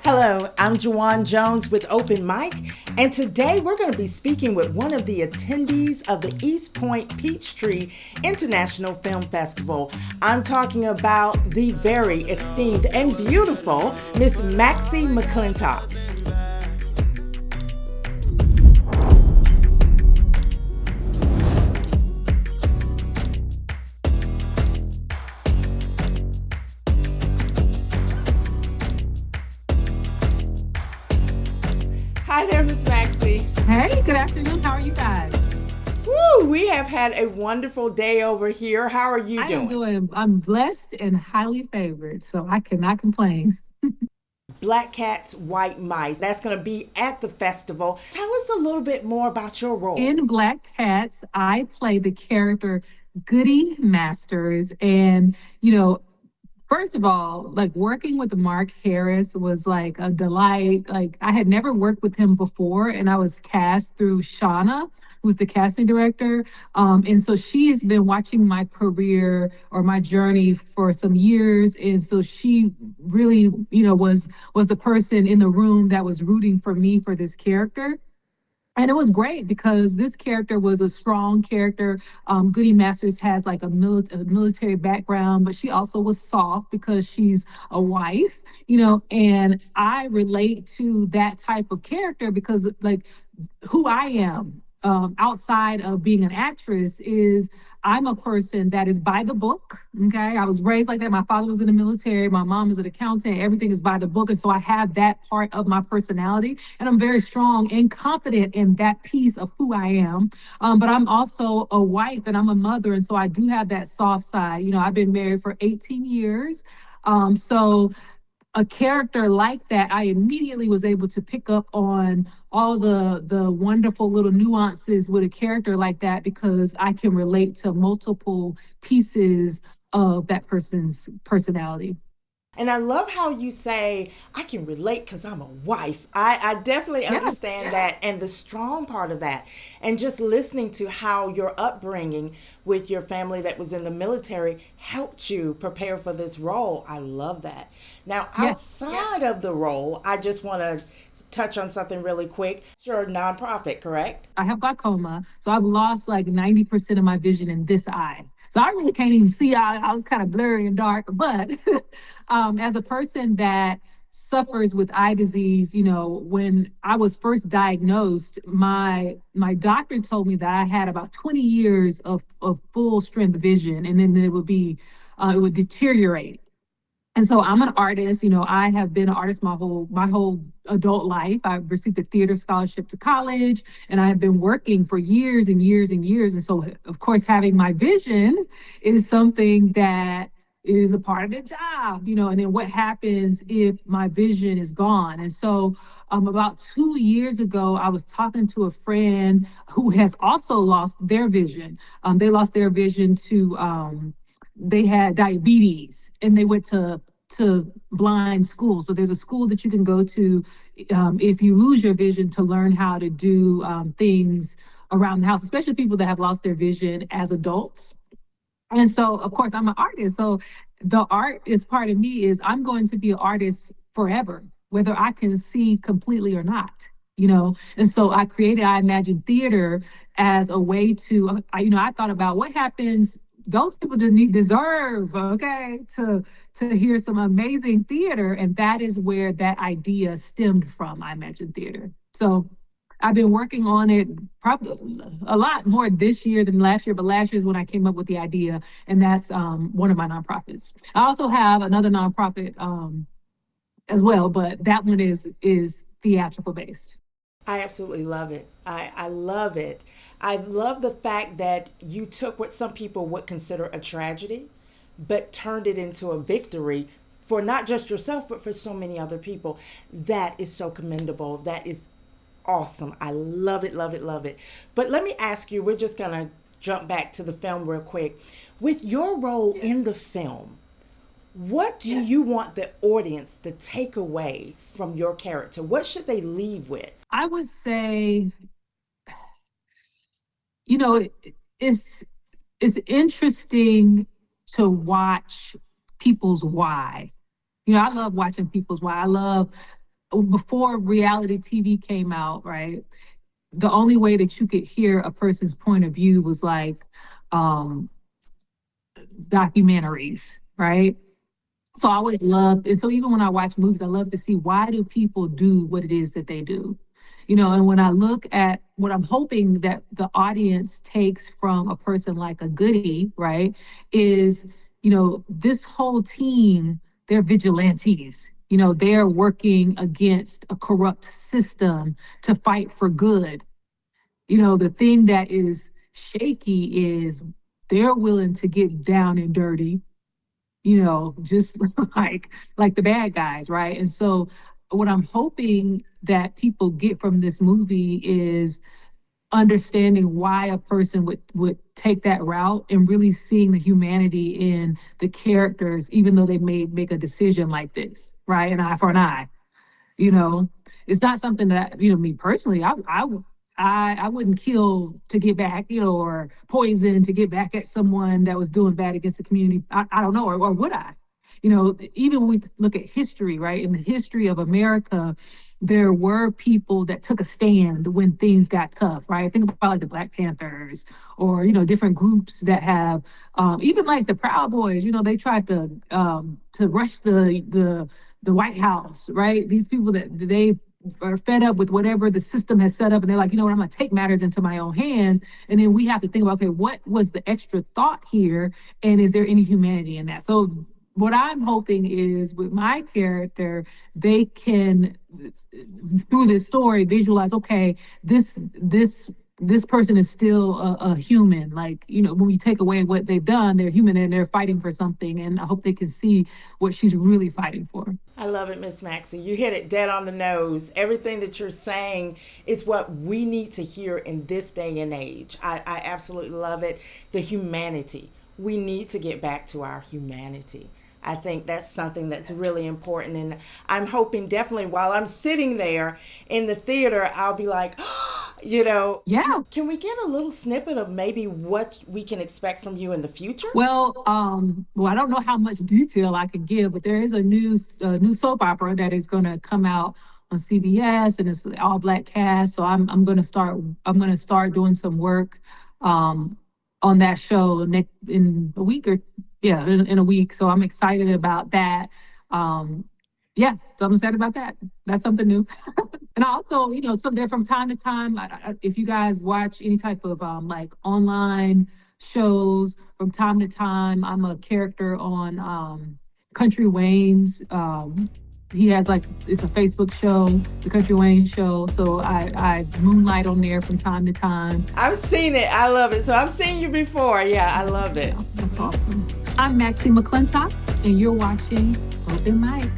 Hello, I'm Juwan Jones with Open Mic, and today we're going to be speaking with one of the attendees of the East Point Peachtree International Film Festival. I'm talking about the very esteemed and beautiful Miss Maxie McClintock. Hi there, Miss Maxie. Hey, good afternoon. How are you guys? Woo, we have had a wonderful day over here. How are you doing? I'm blessed and highly favored, so I cannot complain. Black Cats, White Mice. That's going to be at the festival. Tell us a little bit more about your role. In Black Cats, I play the character Goody Masters. And, first of all, like working with Mark Harris was like a delight. Like I had never worked with him before, and I was cast through Shauna, who's the casting director. And so she has been watching my career or my journey for some years. And so she really, was the person in the room that was rooting for me for this character. And it was great because this character was a strong character. Goody Masters has like a military background, but she also was soft because she's a wife, and I relate to that type of character because like who I am outside of being an actress is I'm a person that is by the book. Okay. I was raised like that. My father was in the military. My mom is an accountant. Everything is by the book. And so I have that part of my personality and I'm very strong and confident in that piece of who I am. But I'm also a wife and I'm a mother. And so I do have that soft side. I've been married for 18 years. So a character like that, I immediately was able to pick up on all the wonderful little nuances with a character like that because I can relate to multiple pieces of that person's personality. And I love how you say, I can relate because I'm a wife. I definitely understand that and the strong part of that. And just listening to how your upbringing with your family that was in the military helped you prepare for this role. I love that. Now, outside of the role, I just want to touch on something really quick. You're a nonprofit, correct? I have glaucoma, so I've lost like 90% of my vision in this eye. So I really can't even see. I was kind of blurry and dark, but as a person that suffers with eye disease, when I was first diagnosed, my doctor told me that I had about 20 years of full strength vision, and then it would deteriorate. And so I'm an artist. I have been an artist my whole adult life. I've received a theater scholarship to college, and I have been working for years and years and years. And so, of course, having my vision is something that is a part of the job, and then what happens if my vision is gone? And so about 2 years ago, I was talking to a friend who has also lost their vision. They lost their vision to they had diabetes and they went to blind school. So there's a school that you can go to if you lose your vision to learn how to do things around the house, especially people that have lost their vision as adults. And so, of course, I'm an artist. So the art is part of me is I'm going to be an artist forever, whether I can see completely or not. And so I created I Imagine Theater as a way to, I thought about what happens. Those people just deserve, okay, to hear some amazing theater. And that is where that idea stemmed from, I Imagine Theater. So I've been working on it probably a lot more this year than last year, but last year is when I came up with the idea. And that's one of my nonprofits. I also have another nonprofit as well, but that one is theatrical based. I absolutely love it. I love it. I love the fact that you took what some people would consider a tragedy, but turned it into a victory for not just yourself, but for so many other people. That is so commendable. That is awesome. I love it, love it, love it. But let me ask you, we're just going to jump back to the film real quick. With your role in the film, what do you want the audience to take away from your character? What should they leave with? I would say, it's interesting to watch people's why. I love watching people's why. I love before reality TV came out, right? The only way that you could hear a person's point of view was like um, documentaries, right? So I always loved, and so even when I watch movies, I love to see why do people do what it is that they do. And when I look at what I'm hoping that the audience takes from a person like a Goody, right, is, this whole team, they're vigilantes. They're working against a corrupt system to fight for good. The thing that is shaky is they're willing to get down and dirty, just like the bad guys, right? And so what I'm hoping that people get from this movie is understanding why a person would take that route and really seeing the humanity in the characters, even though they may make a decision like this, right? An eye for an eye. You know, it's not something that, me personally, I wouldn't kill to get back, or poison to get back at someone that was doing bad against the community. I don't know, or would I? Even when we look at history, right? In the history of America, there were people that took a stand when things got tough, right? Think about like the Black Panthers or, different groups that have, even like the Proud Boys, they tried to rush the White House, right? These people that they are fed up with whatever the system has set up, and they're like, what, I'm going to take matters into my own hands. And then we have to think about, okay, what was the extra thought here, and is there any humanity in that? So what I'm hoping is with my character, they can, through this story, visualize, okay, this person is still a human. Like, when you take away what they've done, they're human and they're fighting for something. And I hope they can see what she's really fighting for. I love it, Miss Maxie. You hit it dead on the nose. Everything that you're saying is what we need to hear in this day and age. I absolutely love it. The humanity. We need to get back to our humanity. I think that's something that's really important. And I'm hoping definitely while I'm sitting there in the theater, I'll be like, Yeah. Can we get a little snippet of maybe what we can expect from you in the future? Well, I don't know how much detail I could give, but there is a new soap opera that is going to come out on CBS, and it's an all Black cast. So I'm going to start doing some work on that show in a week in a week. So I'm excited about that. So I'm excited about that. That's something new. And also, something from time to time, if you guys watch any type of like online shows, from time to time, I'm a character on Country Wayne's. He has it's a Facebook show, the Country Wayne Show. So I moonlight on there from time to time. I've seen it. I love it. So I've seen you before. Yeah, I love it. Yeah, that's awesome. I'm Maxie McClintock, and you're watching Open Mic.